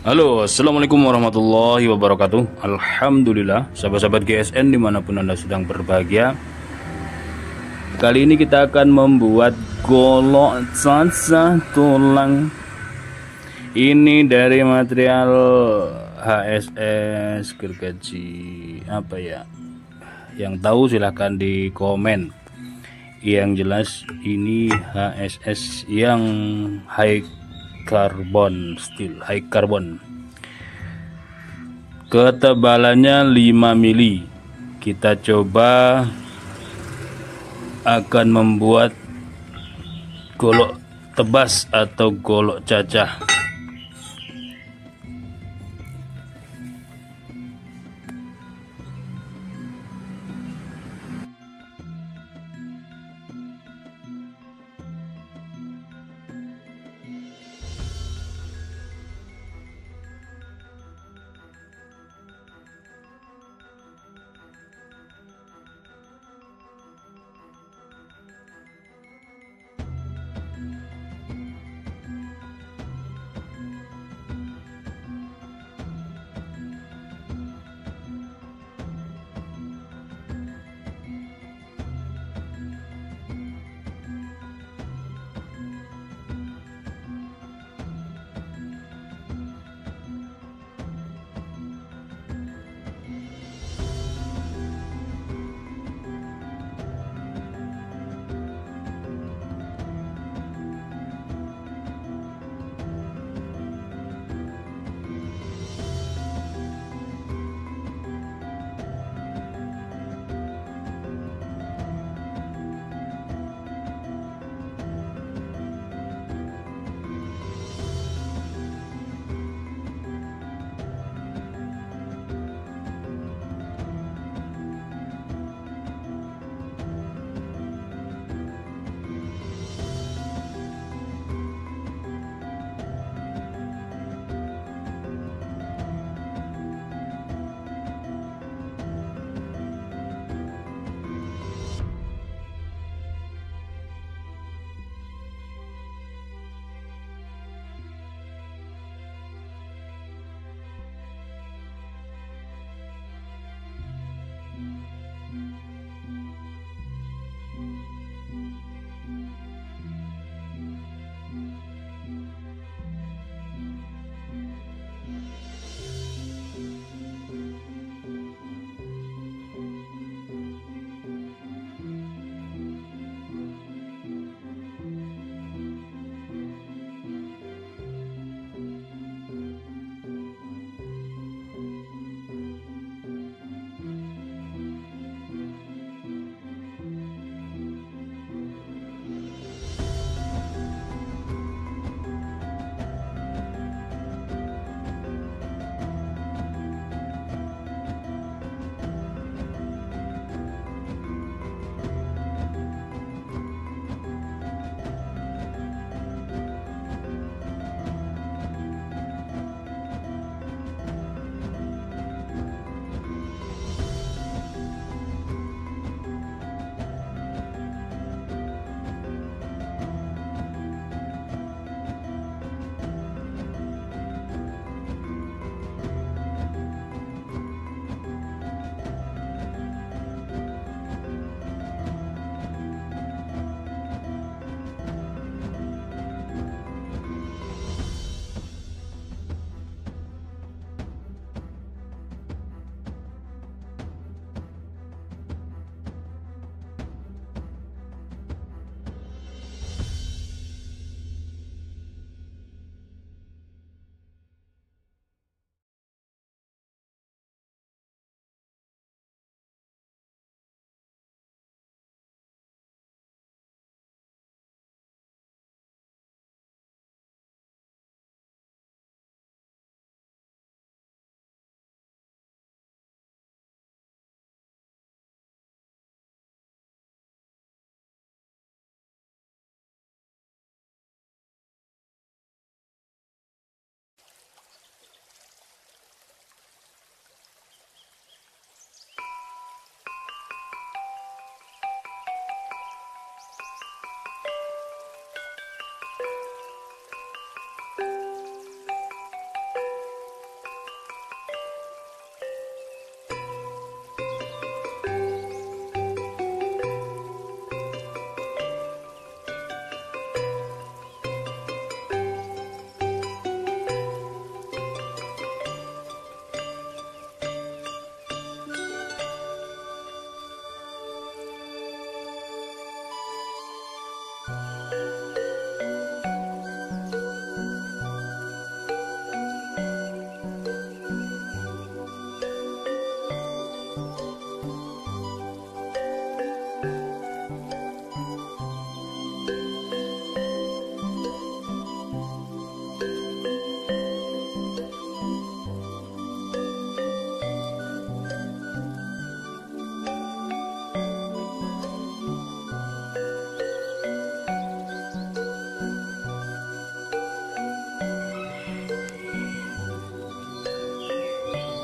Halo, assalamualaikum warahmatullahi wabarakatuh. Alhamdulillah, sahabat-sahabat GSN dimanapun anda sedang berbahagia. Kali ini kita akan membuat golok caca tulang. Ini dari material HSS gergaji apa ya? Yang tahu silahkan di komen. Yang jelas ini HSS yang high carbon steel, high carbon. Ketebalannya 5 mili. Kita coba akan membuat golok tebas atau golok cacah.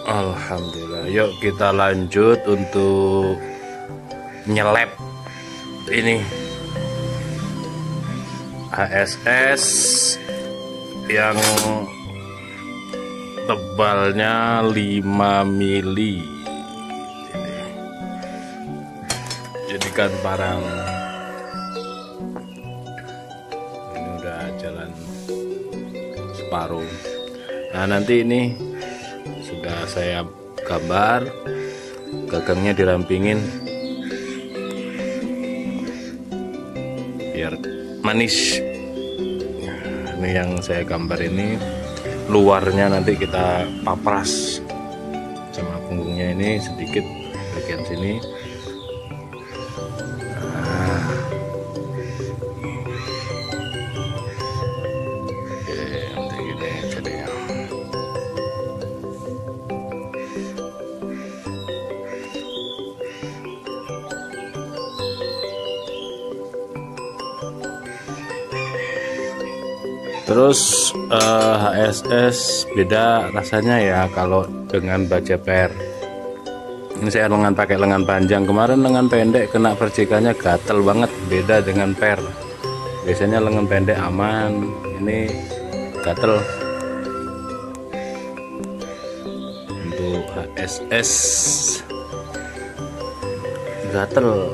Alhamdulillah. Yuk kita lanjut untuk nyelep ini HSS yang tebalnya 5 mili. Jadikan parang. Ini udah jalan separuh. Nah, nanti ini sudah saya gambar, gagangnya dirampingin biar manis. Nah, ini yang saya gambar ini, luarnya nanti kita papras sama punggungnya ini sedikit bagian sini. Nah, oke, nanti gini jadinya. Terus HSS beda rasanya ya kalau dengan baja per. Ini saya pakai lengan panjang, kemarin lengan pendek kena percikannya gatel banget. Beda dengan per, biasanya lengan pendek aman, ini gatel. Untuk HSS gatel.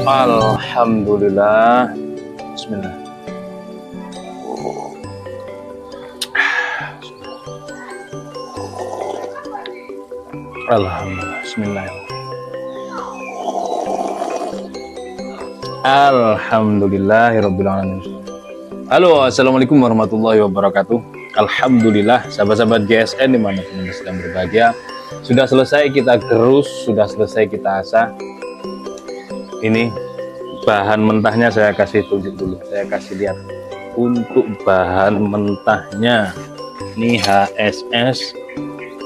Alhamdulillah. Bismillah. Alhamdulillah. Bismillah. Alhamdulillahirabbil alamin. Halo, assalamualaikum warahmatullahi wabarakatuh. Alhamdulillah, sahabat-sahabat GSN dimanapun Anda sedang berbahagia. Sudah selesai kita gerus, sudah selesai kita asah. Ini bahan mentahnya saya kasih tunjuk dulu, saya kasih lihat. Untuk bahan mentahnya, ini HSS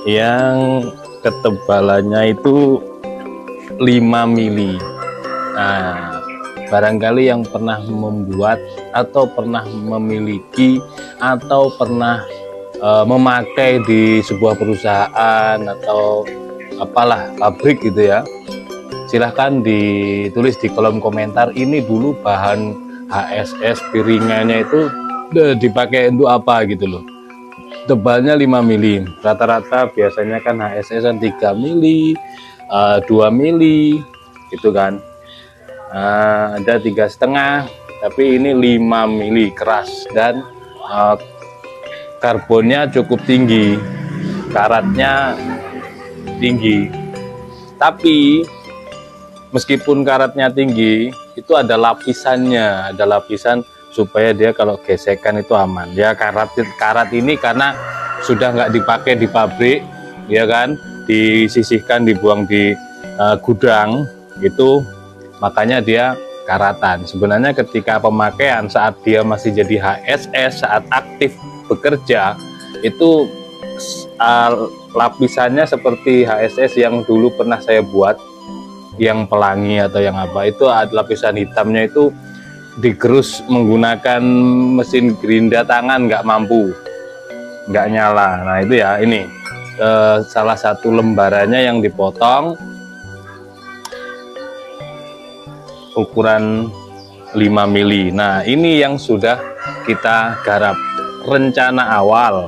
yang ketebalannya itu 5 mili. Nah, barangkali yang pernah membuat atau pernah memiliki atau pernah memakai di sebuah perusahaan atau apalah pabrik gitu ya, silahkan ditulis di kolom komentar ini dulu bahan HSS piringannya itu dipakai untuk apa gitu loh. Tebalnya 5 mili, rata-rata biasanya kan HSS 3 mili, 2 mili gitu kan. Ada 3,5, tapi ini 5 mili keras dan karbonnya cukup tinggi, karatnya tinggi. Tapi meskipun karatnya tinggi, itu ada lapisannya, ada lapisan supaya dia kalau gesekan itu aman. Ya karat ini karena sudah nggak dipakai di pabrik, ya kan, disisihkan, dibuang di gudang gitu, makanya dia karatan. Sebenarnya ketika pemakaian saat dia masih jadi HSS, saat aktif bekerja, itu lapisannya seperti HSS yang dulu pernah saya buat, yang pelangi atau yang apa, itu ada lapisan hitamnya itu digerus menggunakan mesin gerinda tangan, nggak mampu, nggak nyala. Nah itu ya, ini salah satu lembarannya yang dipotong ukuran 5 mili. Nah ini yang sudah kita garap. Rencana awal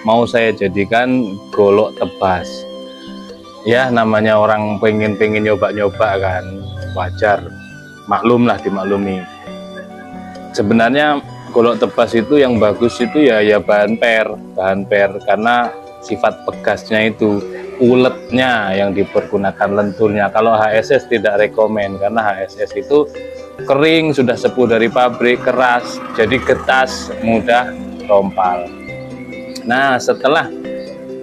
mau saya jadikan golok tebas, ya namanya orang pengen nyoba-nyoba kan, wajar, maklum lah, dimaklumi. Sebenarnya golok tebas itu yang bagus itu ya bahan per karena sifat pegasnya itu, uletnya yang dipergunakan, lenturnya. Kalau HSS tidak rekomen karena HSS itu kering, sudah sepuh dari pabrik, keras, jadi getas, mudah rompal. Nah setelah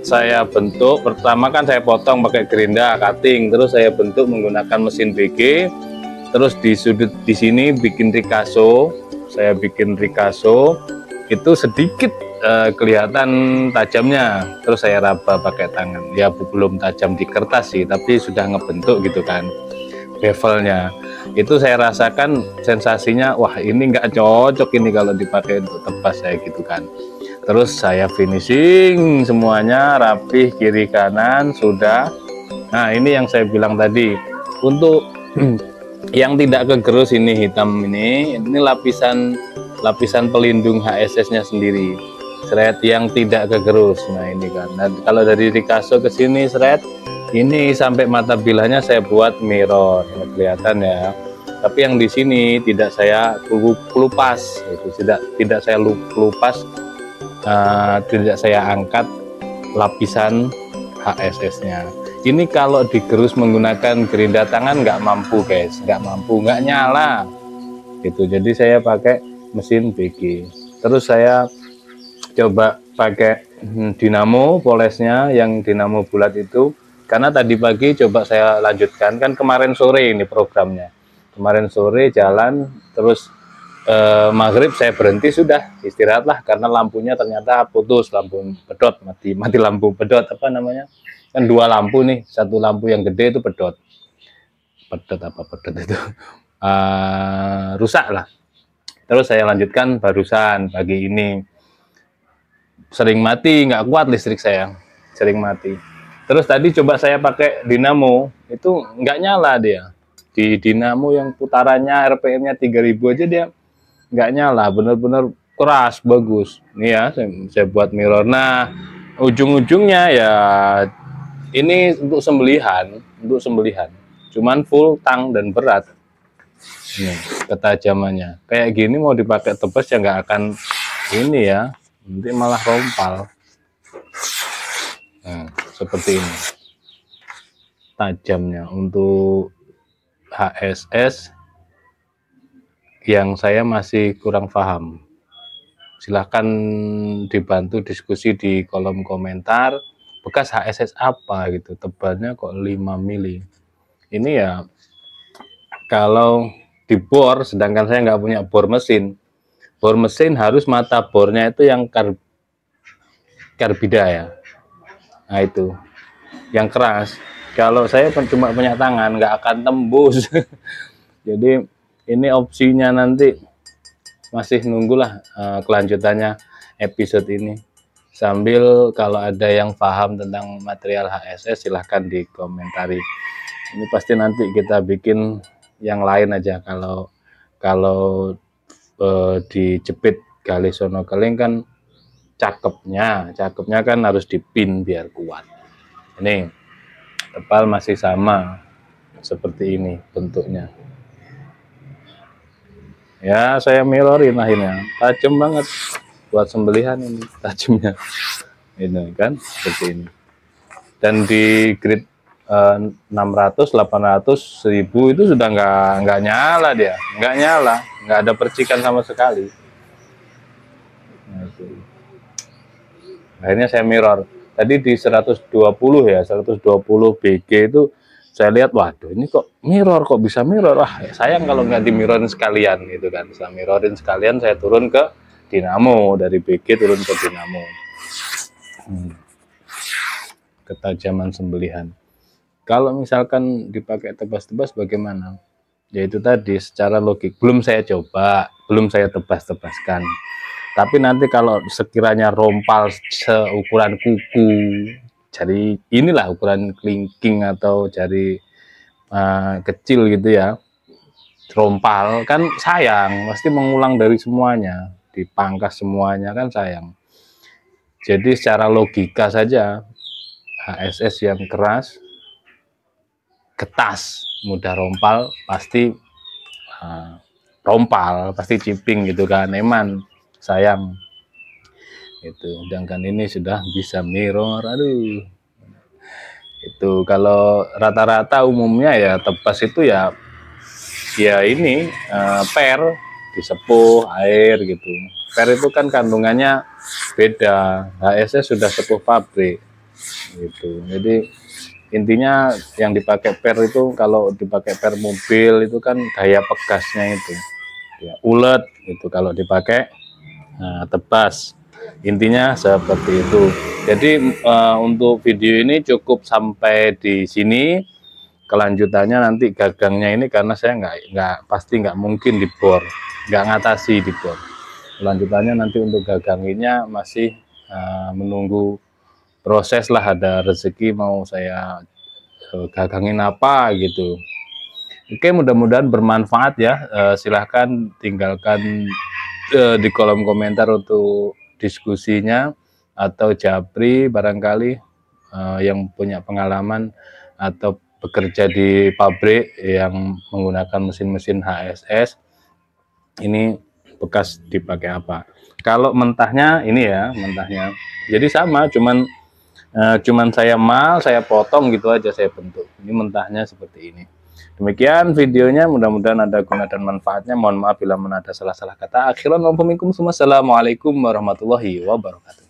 saya bentuk, pertama kan saya potong pakai gerinda cutting, terus saya bentuk menggunakan mesin BG, terus di sudut di sini bikin ricasso. Saya bikin ricasso itu sedikit kelihatan tajamnya, terus saya raba pakai tangan. Ya belum tajam di kertas sih, tapi sudah ngebentuk gitu kan bevelnya. Itu saya rasakan sensasinya, wah ini nggak cocok ini kalau dipakai untuk tebas saya gitu kan. Terus saya finishing semuanya rapih, kiri kanan sudah. Nah ini yang saya bilang tadi, untuk yang tidak kegerus ini hitam ini lapisan pelindung HSS-nya sendiri, seret yang tidak kegerus. Nah ini kan, nah, kalau dari ricasso ke sini seret ini sampai mata bilahnya saya buat mirror, kelihatan ya. Tapi yang di sini tidak saya kelupas, itu tidak saya kelupas, tidak saya angkat lapisan HSS-nya. Ini kalau digerus menggunakan gerinda tangan nggak mampu guys, nggak mampu, nggak nyala gitu. Jadi saya pakai mesin BG. Terus saya coba pakai dinamo polesnya, yang dinamo bulat itu, karena tadi pagi coba saya lanjutkan, kan kemarin sore ini programnya. Kemarin sore jalan, terus maghrib saya berhenti, sudah istirahatlah karena lampunya ternyata putus, lampu pedot, mati lampu pedot, apa namanya, kan dua lampu nih, satu lampu yang gede itu pedot itu rusak lah. Terus saya lanjutkan barusan pagi ini, sering mati, nggak kuat listrik saya, sering mati. Terus tadi coba saya pakai dinamo, itu nggak nyala dia. Di dinamo yang putarannya RPM-nya 3000 aja dia nggak nyala, bener-bener keras, bagus. Nih ya, saya buat mirror. Nah ujung-ujungnya ya ini untuk sembelihan, cuman full tang dan berat. Nih, ketajamannya kayak gini mau dipakai tebas ya nggak akan ini ya, nanti malah rompal. Nah, seperti ini tajamnya untuk HSS yang saya masih kurang paham. Silahkan dibantu diskusi di kolom komentar, bekas HSS apa gitu, tebalnya kok 5 mili. Ini ya kalau dibor, sedangkan saya nggak punya bor mesin. Bor mesin harus mata bornya itu yang karbida ya. Nah itu, yang keras. Kalau saya cuma punya tangan, nggak akan tembus. Jadi ini opsinya nanti masih nunggulah kelanjutannya episode ini. Sambil kalau ada yang paham tentang material HSS silahkan dikomentari. Ini pasti nanti kita bikin yang lain aja. Kalau dijepit gali sono keling kan cakepnya kan harus dipin biar kuat. Ini tebal masih sama seperti ini bentuknya. Ya saya mirrorin akhirnya, tajam banget buat sembelihan ini tajamnya. Ini kan seperti ini. Dan di grid 600, 800, 1000 itu sudah nggak nyala dia, nggak ada percikan sama sekali. Nah, itu. Akhirnya saya mirror. Tadi di 120 ya, 120 BG itu saya lihat, waduh ini kok mirror, kok bisa mirror. Wah sayang kalau nggak di mirrorin sekalian gitu kan. Saya mirrorin sekalian, saya turun ke dinamo, dari BG turun ke dinamo. Ketajaman sembelihan. Kalau misalkan dipakai tebas-tebas bagaimana? Yaitu tadi secara logik belum saya coba, belum saya tebas-tebaskan. Tapi nanti kalau sekiranya rompal seukuran kuku, jadi inilah ukuran kelingking atau jari kecil gitu ya, rompal kan sayang, pasti mengulang dari semuanya, dipangkas semuanya kan sayang. Jadi secara logika saja HSS yang keras, ketas, mudah rompal, pasti rompal, pasti chipping gitu kan, eman sayang itu. Sedangkan ini sudah bisa mirror, aduh itu. Kalau rata-rata umumnya ya tebas itu ya ini per disepuh air gitu. Per itu kan kandungannya beda, HSS sudah sepuh pabrik gitu. Jadi intinya yang dipakai per itu, kalau dipakai per mobil itu kan gaya pegasnya itu ya ulet itu, kalau dipakai tebas. Intinya seperti itu. Jadi untuk video ini cukup sampai di sini. Kelanjutannya nanti gagangnya ini, karena saya pasti nggak mungkin dibor, nggak ngatasi dibor. Kelanjutannya nanti untuk gaganginnya masih menunggu proses lah, ada rezeki mau saya gagangin apa gitu. Oke, mudah-mudahan bermanfaat ya. Silahkan tinggalkan di kolom komentar untuk diskusinya, atau japri barangkali yang punya pengalaman atau bekerja di pabrik yang menggunakan mesin-mesin HSS ini bekas dipakai apa. Kalau mentahnya ini ya, mentahnya jadi sama, cuman saya potong gitu aja, saya bentuk. Ini mentahnya seperti ini. Demikian videonya, mudah-mudahan ada guna dan manfaatnya. Mohon maaf bila mana ada salah-salah kata. Akhiran wa minkum. Assalamualaikum warahmatullahi wabarakatuh.